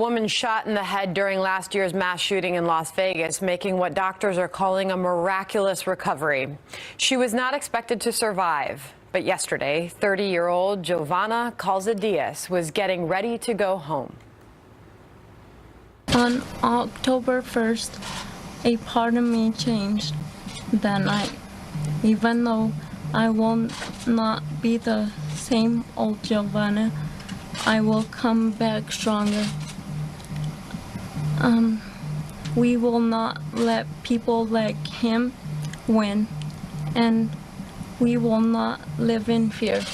Woman shot in the head during last year's mass shooting in Las Vegas, making what doctors are calling a miraculous recovery. She was not expected to survive, but yesterday, 30-year-old Giovanna Calzadias was getting ready to go home. On October 1st, a part of me changed that night. Even though I will not be the same old Giovanna, I will come back stronger. We will not let people like him win, and we will not live in fear.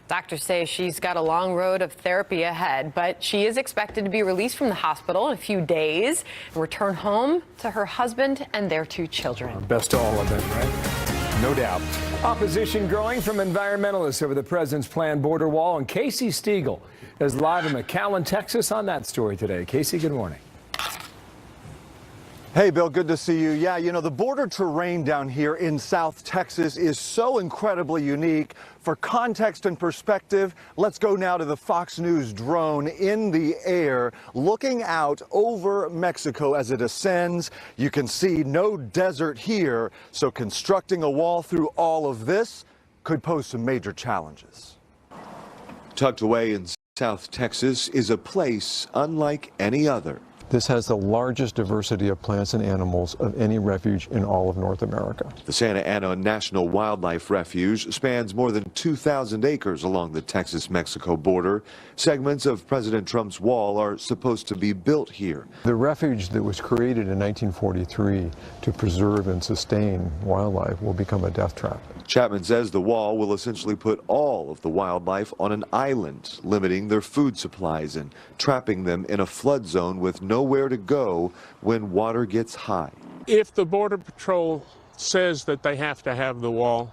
Doctors say she's got a long road of therapy ahead, but she is expected to be released from the hospital in a few days and return home to her husband and their 2 children. Best to all of them, right? No doubt. Opposition growing from environmentalists over the president's planned border wall, and Casey Stiegel is live in McAllen, Texas on that story today. Casey, good morning. Hey, Bill, good to see you. Yeah, you know, the border terrain down here in South Texas is so incredibly unique. For context and perspective, let's go now to the Fox News drone in the air, looking out over Mexico as it ascends. You can see no desert here, so constructing a wall through all of this could pose some major challenges. Tucked away in South Texas is a place unlike any other. This has the largest diversity of plants and animals of any refuge in all of North America. The Santa Ana National Wildlife Refuge spans more than 2,000 acres along the Texas-Mexico border. Segments of President Trump's wall are supposed to be built here. The refuge that was created in 1943 to preserve and sustain wildlife will become a death trap. Chapman says the wall will essentially put all of the wildlife on an island, limiting their food supplies and trapping them in a flood zone with nowhere to go when water gets high. If the Border Patrol says that they have to have the wall,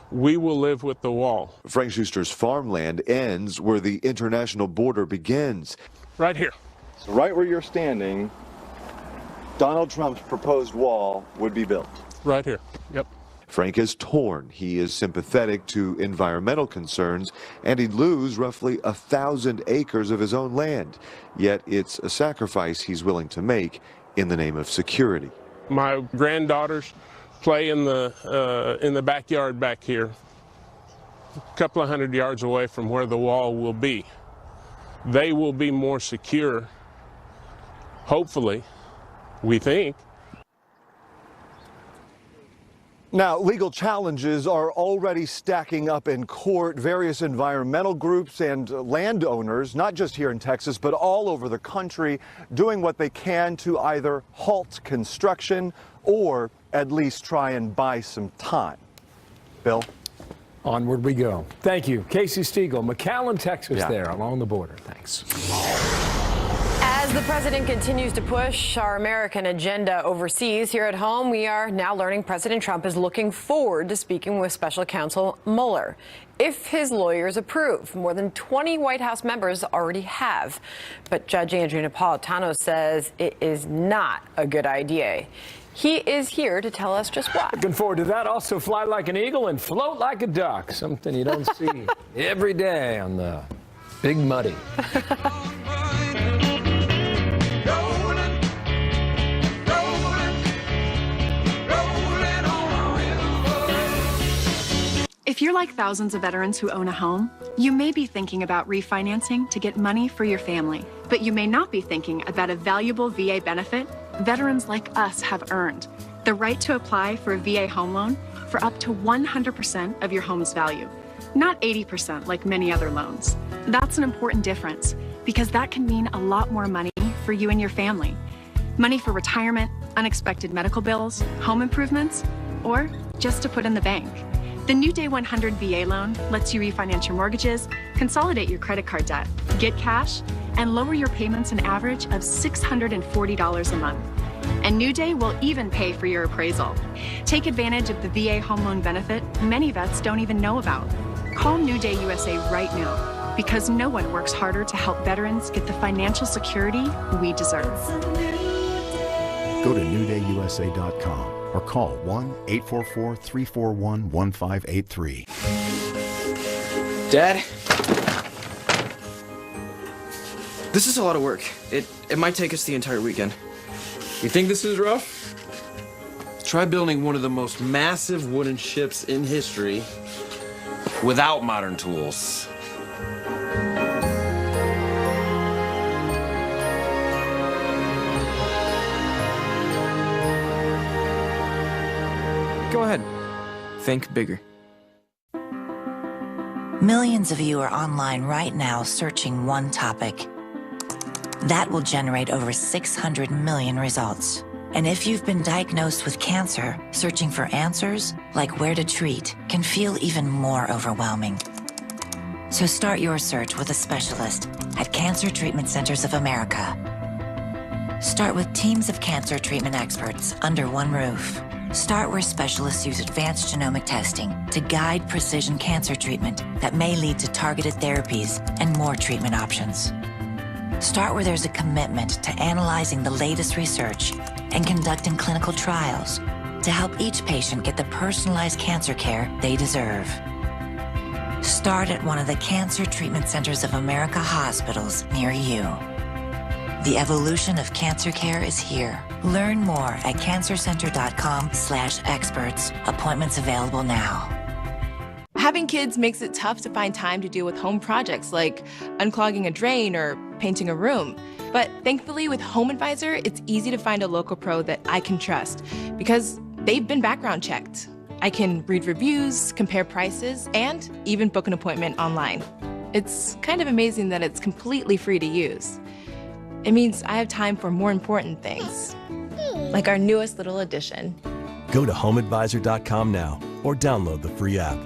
we will live with the wall. Frank Schuster's farmland ends where the international border begins. Right here. So right where you're standing, Donald Trump's proposed wall would be built. Right here. Yep. Frank is torn. He is sympathetic to environmental concerns, and he'd lose roughly 1,000 acres of his own land. Yet it's a sacrifice he's willing to make in the name of security. My granddaughters play in the backyard back here, a couple of 100 yards away from where the wall will be. They will be more secure, hopefully, we think. Now, legal challenges are already stacking up in court. Various environmental groups and landowners, not just here in Texas, but all over the country, doing what they can to either halt construction or at least try and buy some time. Bill? Onward we go. Thank you. Casey Stiegel, McAllen, Texas, there along the border. Thanks. As the president continues to push our American agenda overseas, here at home, we are now learning President Trump is looking forward to speaking with special counsel Mueller. If his lawyers approve, more than 20 White House members already have. But Judge Andrew Napolitano says it is not a good idea. He is here to tell us just why. Looking forward to that. Also, fly like an eagle and float like a duck. Something you don't see every day on the Big Muddy. If you're like thousands of veterans who own a home, you may be thinking about refinancing to get money for your family. But you may not be thinking about a valuable VA benefit veterans like us have earned: the right to apply for a VA home loan for up to 100% of your home's value, not 80% like many other loans. That's an important difference because that can mean a lot more money for you and your family. Money for retirement, unexpected medical bills, home improvements, or just to put in the bank. The new Day 100 VA loan lets you refinance your mortgages, consolidate your credit card debt, get cash, and lower your payments an average of $640 a month. And New Day will even pay for your appraisal. Take advantage of the VA home loan benefit many vets don't even know about. Call New Day USA right now, because no one works harder to help veterans get the financial security we deserve. Go to newdayusa.com or call 1-844-341-1583. Dad? This is a lot of work. It might take us the entire weekend. You think this is rough? Try building one of the most massive wooden ships in history without modern tools. Go ahead. Think bigger. Millions of you are online right now searching one topic. That will generate over 600 million results. And if you've been diagnosed with cancer, searching for answers, like where to treat, can feel even more overwhelming. So start your search with a specialist at Cancer Treatment Centers of America. Start with teams of cancer treatment experts under one roof. Start where specialists use advanced genomic testing to guide precision cancer treatment that may lead to targeted therapies and more treatment options. Start where there's a commitment to analyzing the latest research and conducting clinical trials to help each patient get the personalized cancer care they deserve. Start at one of the Cancer Treatment Centers of America hospitals near you. The evolution of cancer care is here. Learn more at cancercenter.com/experts. Appointments available now. Having kids makes it tough to find time to deal with home projects like unclogging a drain or painting a room. But thankfully with Home Advisor, it's easy to find a local pro that I can trust because they've been background checked. I can read reviews, compare prices, and even book an appointment online. It's kind of amazing that it's completely free to use. It means I have time for more important things, like our newest little addition. Go to homeadvisor.com now or download the free app.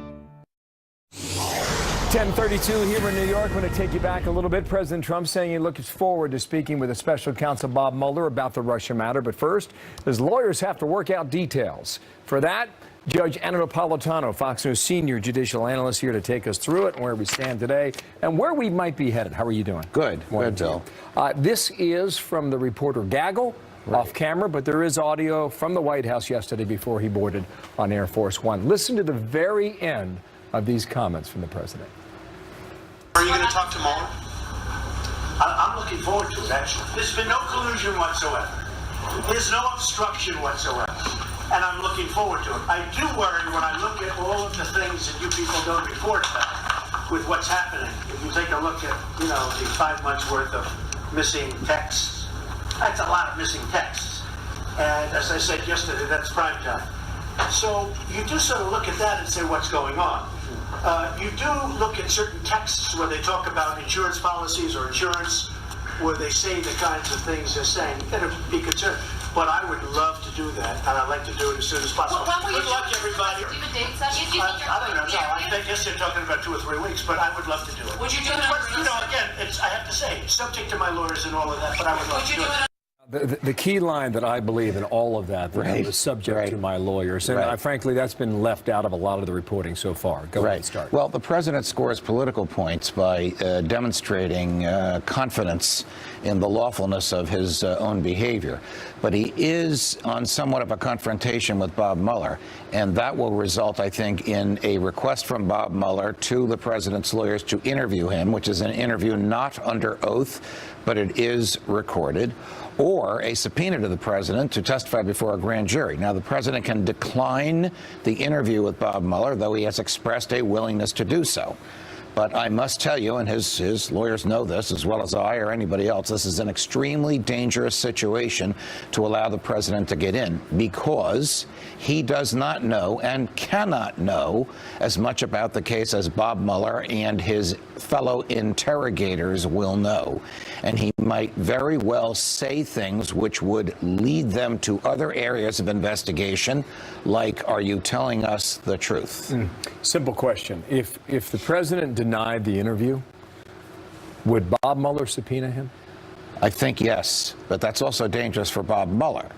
10:32 here in New York. I'm going to take you back a little bit. President Trump saying he looks forward to speaking with a special counsel, Bob Mueller, about the Russia matter. But first, his lawyers have to work out details. For that, Judge Anna Napolitano, Fox News senior judicial analyst, here to take us through it and where we stand today and where we might be headed. How are you doing? Good. Good, Bill. This is from the reporter Gaggle, off camera, but there is audio from the White House yesterday before he boarded on Air Force One. Listen to the very end of these comments from the president. Are you going to talk to Mueller? I'm looking forward to it, actually. There's been no collusion whatsoever. There's no obstruction whatsoever. And I'm looking forward to it. I do worry when I look at all of the things that you people don't report about with what's happening. If you take a look at, the 5 months worth of missing texts, that's a lot of missing texts. And as I said yesterday, that's prime time. So you do sort of look at that and say, what's going on? You do look at certain texts where they talk about insurance policies or insurance, where they say the kinds of things they're saying. You better be concerned. But I would love to do that, and I'd like to do it as soon as possible. Good luck, everybody. I don't know. No, I guess they're talking about 2 or 3 weeks, but I would love to do it. Would you do it? Again, I have to say, subject to my lawyers and all of that, but I would love to do it. The key line that I believe in all of that is subject to my lawyers. And frankly, that's been left out of a lot of the reporting so far. Go ahead and start. Well, the president scores political points by demonstrating confidence in the lawfulness of his own behavior. But he is on somewhat of a confrontation with Bob Mueller, and that will result, I think, in a request from Bob Mueller to the president's lawyers to interview him, which is an interview not under oath, but it is recorded, or a subpoena to the president to testify before a grand jury. Now, the president can decline the interview with Bob Mueller, though he has expressed a willingness to do so. But I must tell you, and his lawyers know this as well as I or anybody else, this is an extremely dangerous situation to allow the president to get in, because he does not know and cannot know as much about the case as Bob Mueller and his fellow interrogators will know. And he might very well say things which would lead them to other areas of investigation, like, are you telling us the truth? Simple question. If the president denied the interview, would Bob Mueller subpoena him? I think yes, but that's also dangerous for Bob Mueller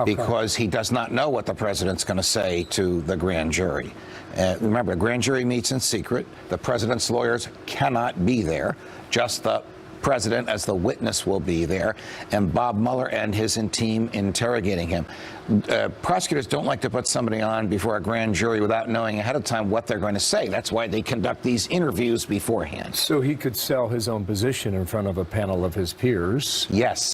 because he does not know what the president's going to say to the grand jury. Remember, a grand jury meets in secret. The president's lawyers cannot be there, just the president, as the witness will be there, and Bob Mueller and his team interrogating him. Prosecutors don't like to put somebody on before a grand jury without knowing ahead of time what they're going to say. That's why they conduct these interviews beforehand. So he could sell his own position in front of a panel of his peers. Yes.